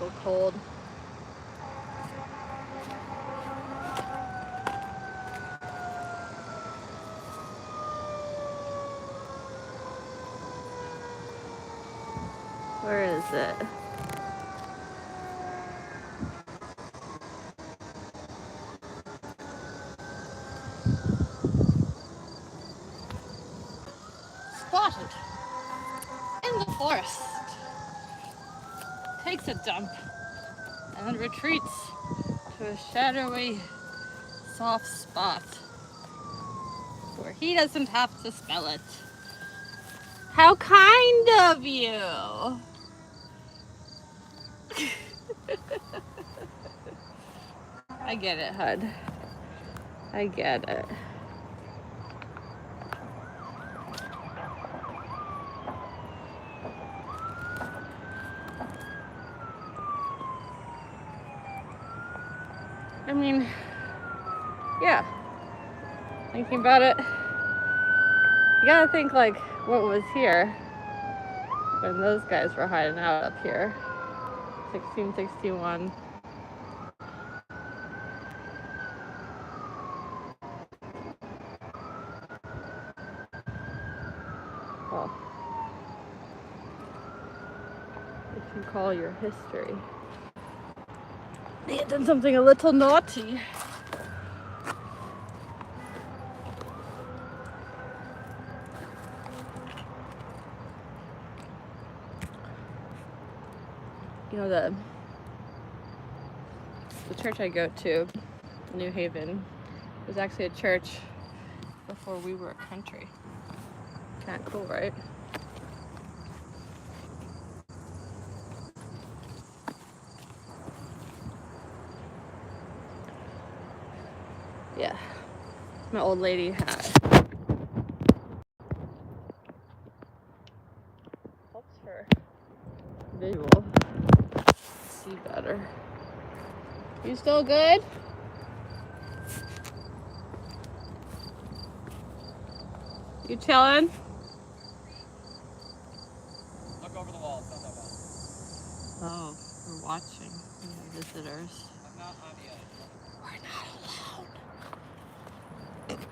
little cold. Where is it? Spotted in the forest. Takes a dump and retreats to a shadowy, soft spot where he doesn't have to smell it. How kind of you! I get it, Hud. I get it. I mean, yeah, thinking about it, you gotta think like what was here when those guys were hiding out up here. 1661. Well, if you call your history. They had done something a little naughty. You know, the church I go to, New Haven, was actually a church before we were a country. Kinda cool, right? Yeah, my old lady hat. Helps her visual see better. You still good? You chilling? Look over the wall. It's not that wall. Oh, we're watching. We have visitors. I'm not on the edge. We're not allowed. It's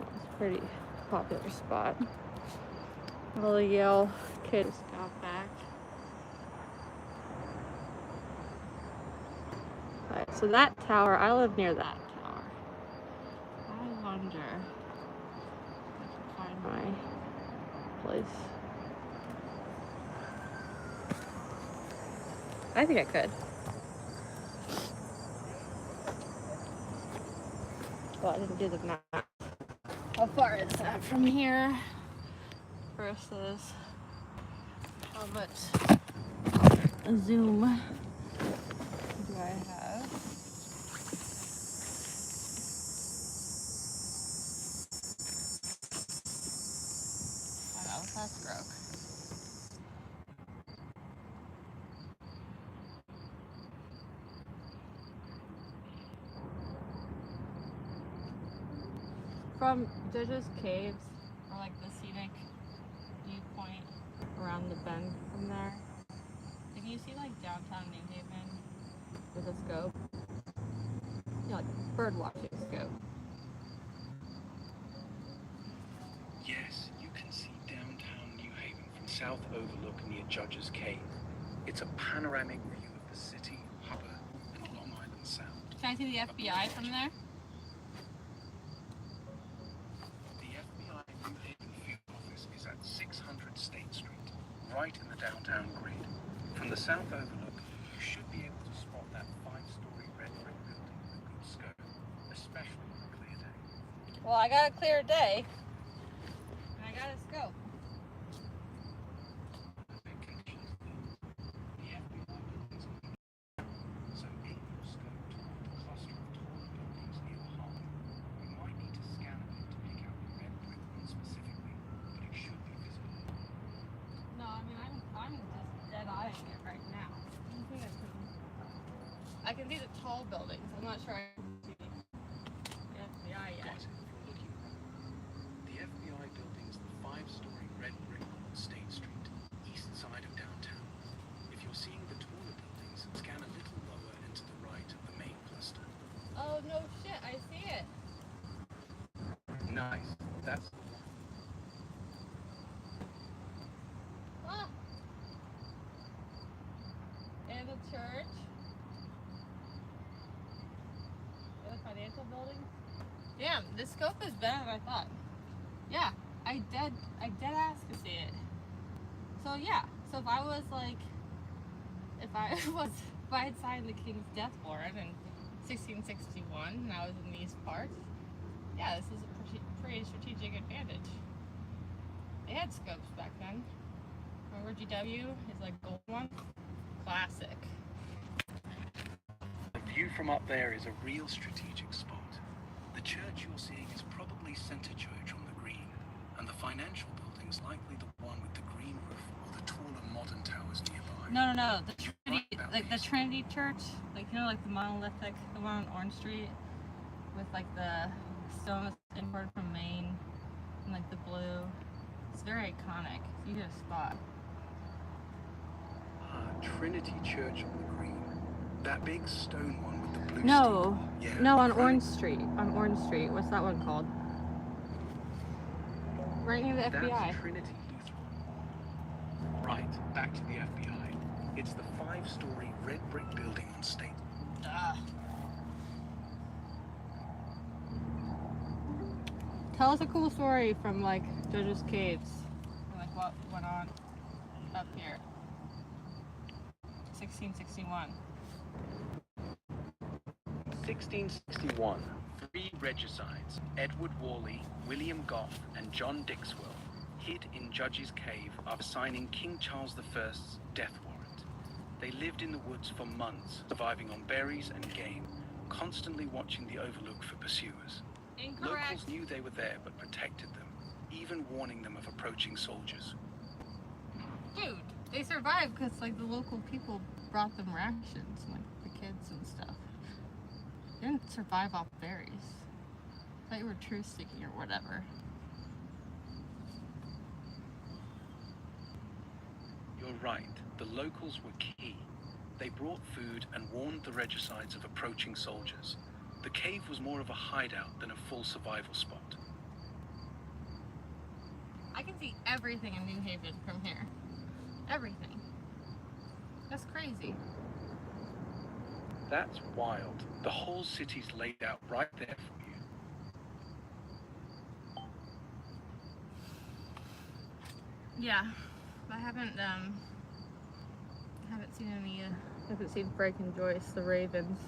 a pretty popular spot. All the Yale kids got back. Alright, so that tower, I live near that tower. I wonder if I can find my place. I think I could. Well, I didn't do the map. How far is that from here versus how much zoom do I have? Wow, that's broke. From Judge's Caves, or like the scenic viewpoint around the bend from there, if you see like downtown New Haven with a scope, you know, like bird watching scope. Yes, you can see downtown New Haven from South Overlook near Judge's Cave. It's a panoramic view of the city, Hubbard, and Long Island Sound. Can I see the FBI from there? The FBI New Haven field office is at 600 State Street, right in the downtown grid. From the South Overlook, you should be able to spot that 5-story red brick building with a good scope, especially on a clear day. Well, I got a clear day, and I got a scope. Big conditions things. The FBI buildings are near. So aim your scope toward the cluster of taller buildings near the heart. You might need to scan a bit to pick out the red brick one specifically, but it should be visible. No, I mean, I'm just dead-eyeing it right now. I can see the tall buildings. I'm not sure I can see the FBI yet. Got it, you're looking right. The FBI building's the 5-story red brick on State Street, east side of downtown. Church. The financial building. Damn, this scope is better than I thought. Yeah, I dead ass could see it. So yeah, so if I had signed the king's death warrant in 1661 and I was in these parts, yeah, this is a pretty strategic advantage. They had scopes back then. Remember GW? His like gold one? Classic. The view from up there is a real strategic spot. The church you're seeing is probably Center Church on the green, and the financial building's likely the one with the green roof or the taller modern towers nearby. No. The Trinity Church, like you know, like the monolithic, the one on Orange Street, with like the stone that's imported from Maine, and like the blue. It's very iconic. You get a spot. Trinity Church on the green. That big stone one with the blue No, steeple. Yeah, no, on right. Orange Street. On Orange Street. What's that one called? Right near the FBI. That's Trinity Lutheran. Right, back to the FBI. It's the 5-story red brick building on State. Tell us a cool story from like Judges Caves. Like what went on up here. 1661. 1661, 3 regicides, Edward Worley, William Goff, and John Dixwell, hid in Judge's Cave after signing King Charles I's death warrant. They lived in the woods for months, surviving on berries and game, constantly watching the overlook for pursuers. Incorrect. Locals knew they were there but protected them, even warning them of approaching soldiers. Dude, they survived because like the local people brought them rations, like the kids and stuff. They didn't survive off berries. I thought you were truth seeking or whatever. You're right, the locals were key. They brought food and warned the regicides of approaching soldiers. The cave was more of a hideout than a full survival spot. I can see everything in New Haven from here. Everything. That's crazy. That's wild. The whole city's laid out right there for you. Yeah, I haven't seen Frank and Joyce, the Ravens.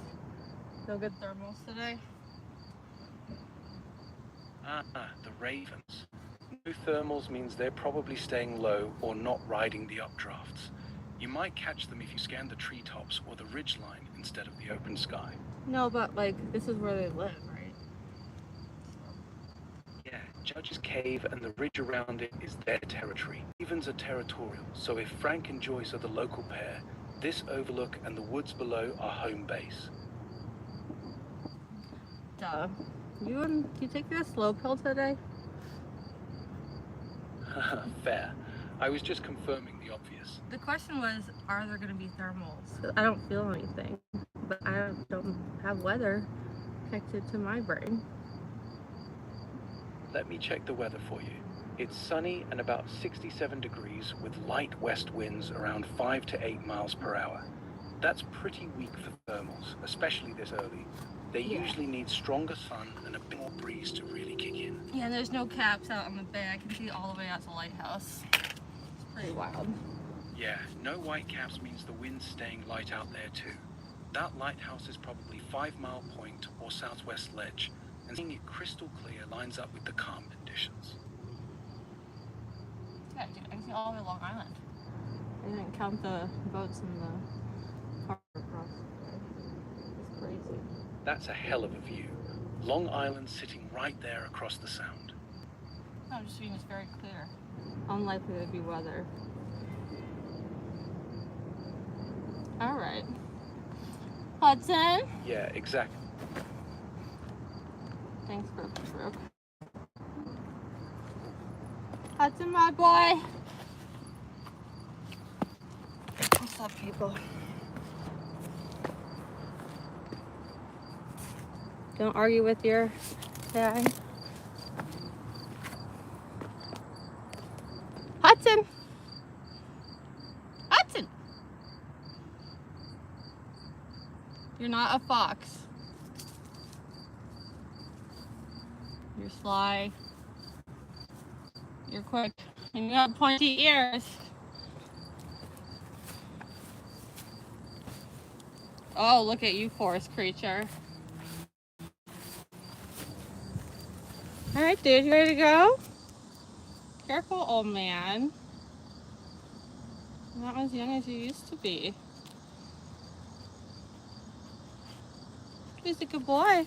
No good thermals today. The Ravens. No thermals means they're probably staying low or not riding the updrafts. You might catch them if you scan the treetops or the ridgeline instead of the open sky. No, but like, this is where they live, right? Yeah, Judge's Cave and the ridge around it is their territory. Ravens are territorial, so if Frank and Joyce are the local pair, this overlook and the woods below are home base. Duh. You take your slow pill today? Fair. I was just confirming the obvious. The question was, are there going to be thermals? I don't feel anything, but I don't have weather connected to my brain. Let me check the weather for you. It's sunny and about 67 degrees with light west winds around 5 to 8 miles per hour. That's pretty weak for thermals, especially this early. They usually need stronger sun and a bit more breeze to really kick in. Yeah, there's no caps out on the bay. I can see all the way out to Lighthouse. It's pretty wild. Yeah, no white caps means the wind's staying light out there too. That lighthouse is probably 5 Mile Point or Southwest Ledge, and seeing it crystal clear lines up with the calm conditions. Yeah, dude, I can see all the way Long Island. I didn't count the boats in the harbor across. It's crazy. That's a hell of a view. Long Island sitting right there across the sound. No, just mean it's very clear. Unlikely to be weather. Alright. Hudson? Yeah, exactly. Thanks for the stroke. Hudson, my boy. What's up, people? Don't argue with your dad. Hudson! Hudson! You're not a fox. You're sly. You're quick. And you have pointy ears. Oh, look at you, forest creature. Alright, dude, you ready to go? Careful, old man. You're not as young as you used to be. He's a good boy.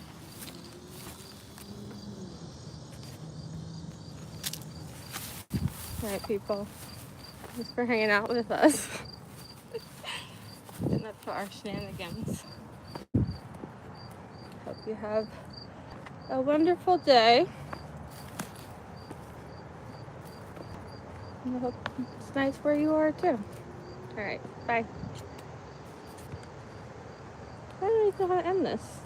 Alright, people. Thanks for hanging out with us. And that's our shenanigans. Hope you have a wonderful day. And I hope it's nice where you are too. Alright, bye. I don't even know how to end this.